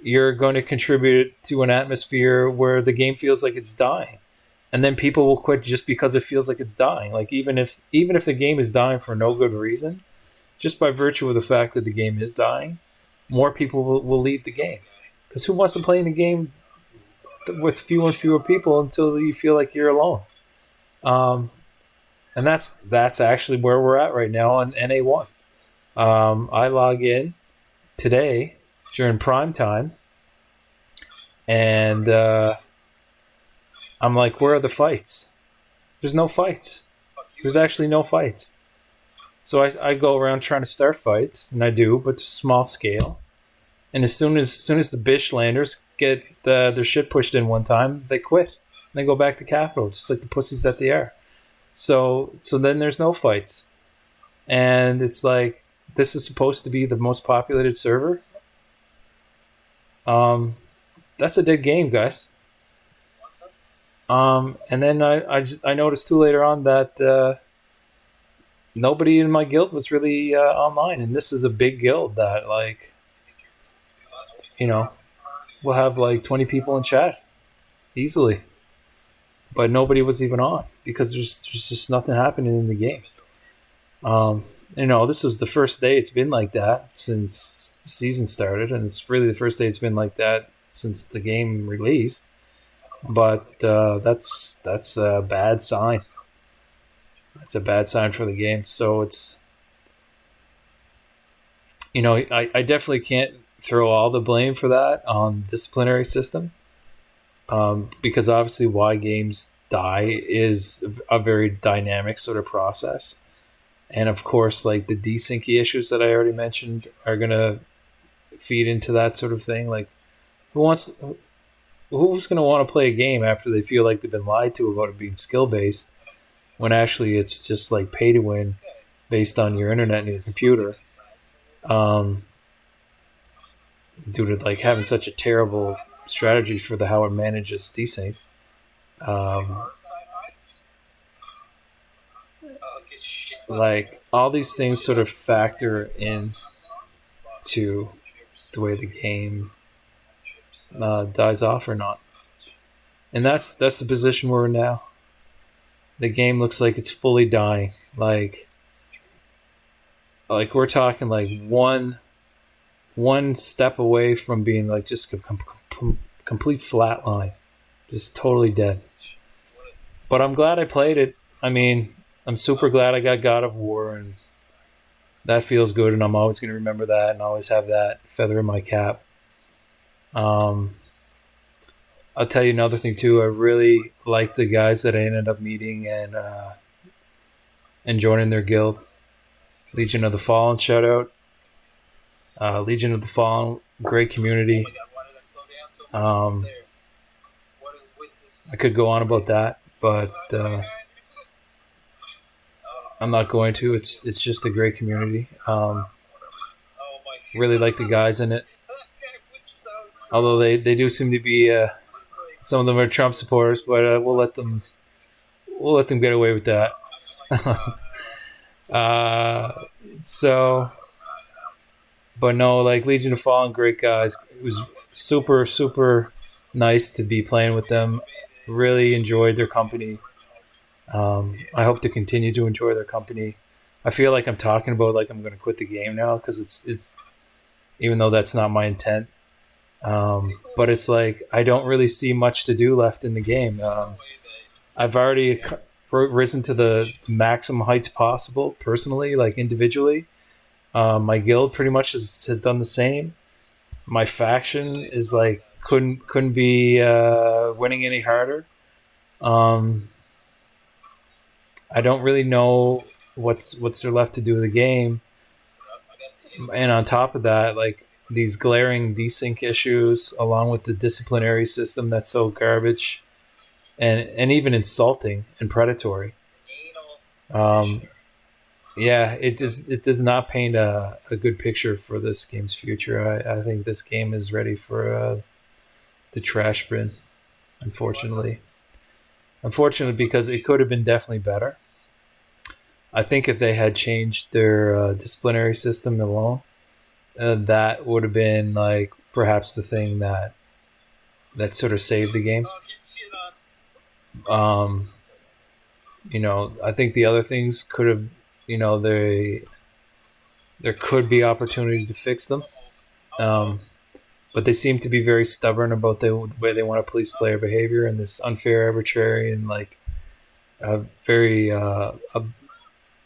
you're going to contribute to an atmosphere where the game feels like it's dying, and then people will quit just because it feels like it's dying. Like, even if the game is dying for no good reason, just by virtue of the fact that the game is dying, more people will leave the game, because who wants to play in a game with fewer and fewer people until you feel like you're alone? Um, and that's actually where we're at right now on NA1. I log in today during prime time, and I'm like, where are the fights? There's no fights. There's actually no fights. So I go around trying to start fights, and I do, but small scale. And as soon as the Bishlanders get their shit pushed in one time, they quit. They go back to Capital, just like the pussies that they are. So then there's no fights. And it's like, this is supposed to be the most populated server. That's a dead game, guys. And then I noticed too later on that nobody in my guild was really online, and this is a big guild that, like, we'll have like 20 people in chat easily, but nobody was even on because there's just nothing happening in the game. This was the first day it's been like that since the season started, and it's really the first day it's been like that since the game released. But that's a bad sign. That's a bad sign for the game. So it's, I definitely can't throw all the blame for that on disciplinary system, because obviously why games die is a very dynamic sort of process. And of course, like, the desync issues that I already mentioned are going to feed into that sort of thing. Like, who's going to want to play a game after they feel like they've been lied to about it being skill-based, when actually it's just like pay to win based on your internet and your computer, due to like having such a terrible strategy for how it manages desync. Like, all these things sort of factor in to the way the game dies off or not, and that's the position we're in now. The game looks like it's fully dying. Like we're talking like one step away from being like just a complete flat line, just totally dead. But I'm glad I played it. I mean, I'm super glad I got God of War, and that feels good, and I'm always going to remember that and always have that feather in my cap. I'll tell you another thing too. I really like the guys that I ended up meeting and joining their guild. Legion of the Fallen, shout out. Legion of the Fallen, great community. I could go on about that, but I'm not going to. It's just a great community. Really like the guys in it. Although they do seem to be some of them are Trump supporters, but we'll let them get away with that. But no, like, Legion of Fallen, great guys. It was super, super nice to be playing with them. Really enjoyed their company. I hope to continue to enjoy their company. I feel like I'm talking about like I'm going to quit the game now, because it's even though that's not my intent. But it's like, I don't really see much to do left in the game. I've already risen to the maximum heights possible personally, like individually. My guild pretty much has done the same. My faction is like couldn't be winning any harder. I don't really know what's there left to do with the game? And on top of that, like these glaring desync issues, along with the disciplinary system that's so garbage and even insulting and predatory. Yeah, it does not paint a good picture for this game's future. I think this game is ready for the trash bin. Unfortunately, because it could have been definitely better. I think if they had changed their disciplinary system alone, that would have been like perhaps the thing that sort of saved the game. Um, I think the other things could have, there could be opportunity to fix them. But they seem to be very stubborn about the way they want to police player behavior in this unfair, arbitrary, and like a very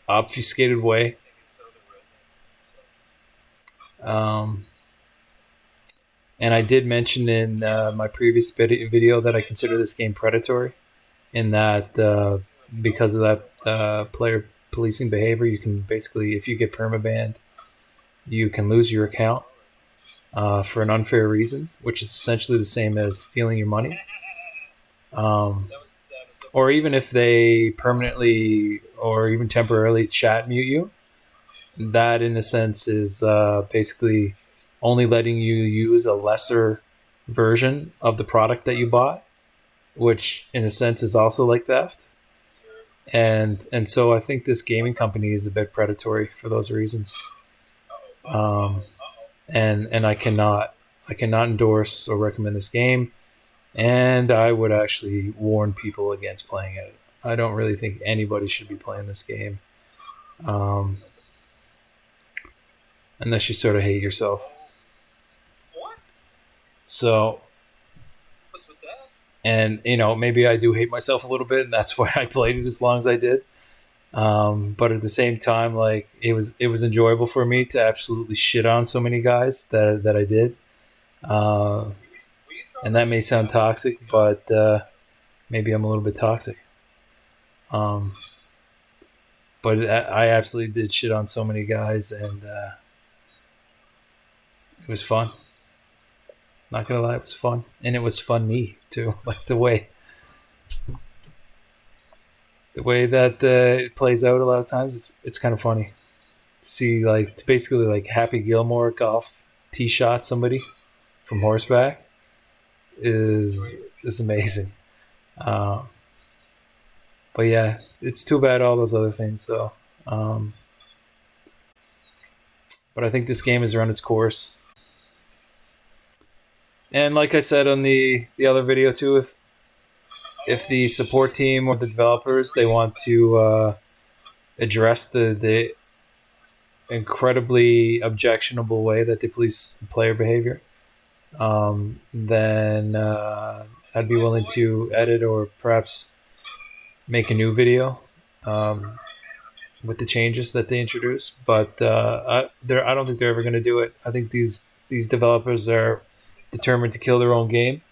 obfuscated way. And I did mention in my previous video that I consider this game predatory, in that because of that player policing behavior, you can basically, if you get permabanned, you can lose your account for an unfair reason, which is essentially the same as stealing your money. Or even if they permanently or even temporarily chat mute you, that in a sense is basically only letting you use a lesser version of the product that you bought, which in a sense is also like theft. And so I think this gaming company is a bit predatory for those reasons. And I cannot endorse or recommend this game, and I would actually warn people against playing it. I don't really think anybody should be playing this game, unless you sort of hate yourself. So, and maybe I do hate myself a little bit, and that's why I played it as long as I did. But at the same time, like it was enjoyable for me to absolutely shit on so many guys that I did. And that may sound toxic, but maybe I'm a little bit toxic. But I absolutely did shit on so many guys, and it was fun. Not gonna lie, it was fun, and it was funny too. Like the way that it plays out a lot of times, it's kind of funny to see. Like it's basically like Happy Gilmore golf tee shot somebody from horseback is amazing. But yeah, it's too bad all those other things though. But I think this game has run its course. And like I said on the other video too, if the support team or the developers, they want to address the incredibly objectionable way that they police player behavior, then I'd be willing to edit or perhaps make a new video with the changes that they introduce. But I don't think they're ever going to do it. I think these developers are determined to kill their own game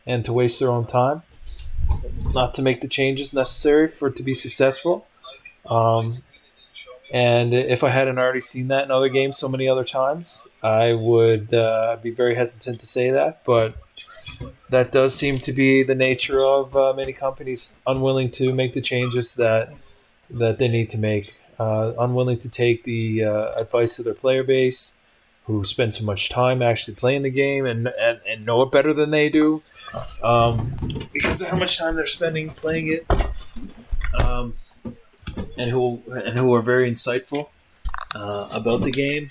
and to waste their own time, not to make the changes necessary for it to be successful. And if I hadn't already seen that in other games so many other times, I would be very hesitant to say that. But that does seem to be the nature of many companies, unwilling to make the changes that they need to make, unwilling to take the advice of their player base, who spend so much time actually playing the game and know it better than they do, because of how much time they're spending playing it, and who are very insightful about the game.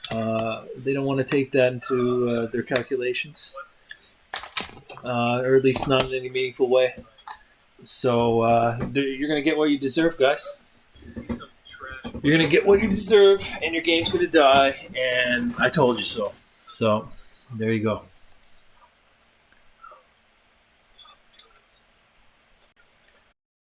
They don't want to take that into their calculations, or at least not in any meaningful way. So you're going to get what you deserve, guys. You're going to get what you deserve, and your game's going to die, and I told you so. So, there you go.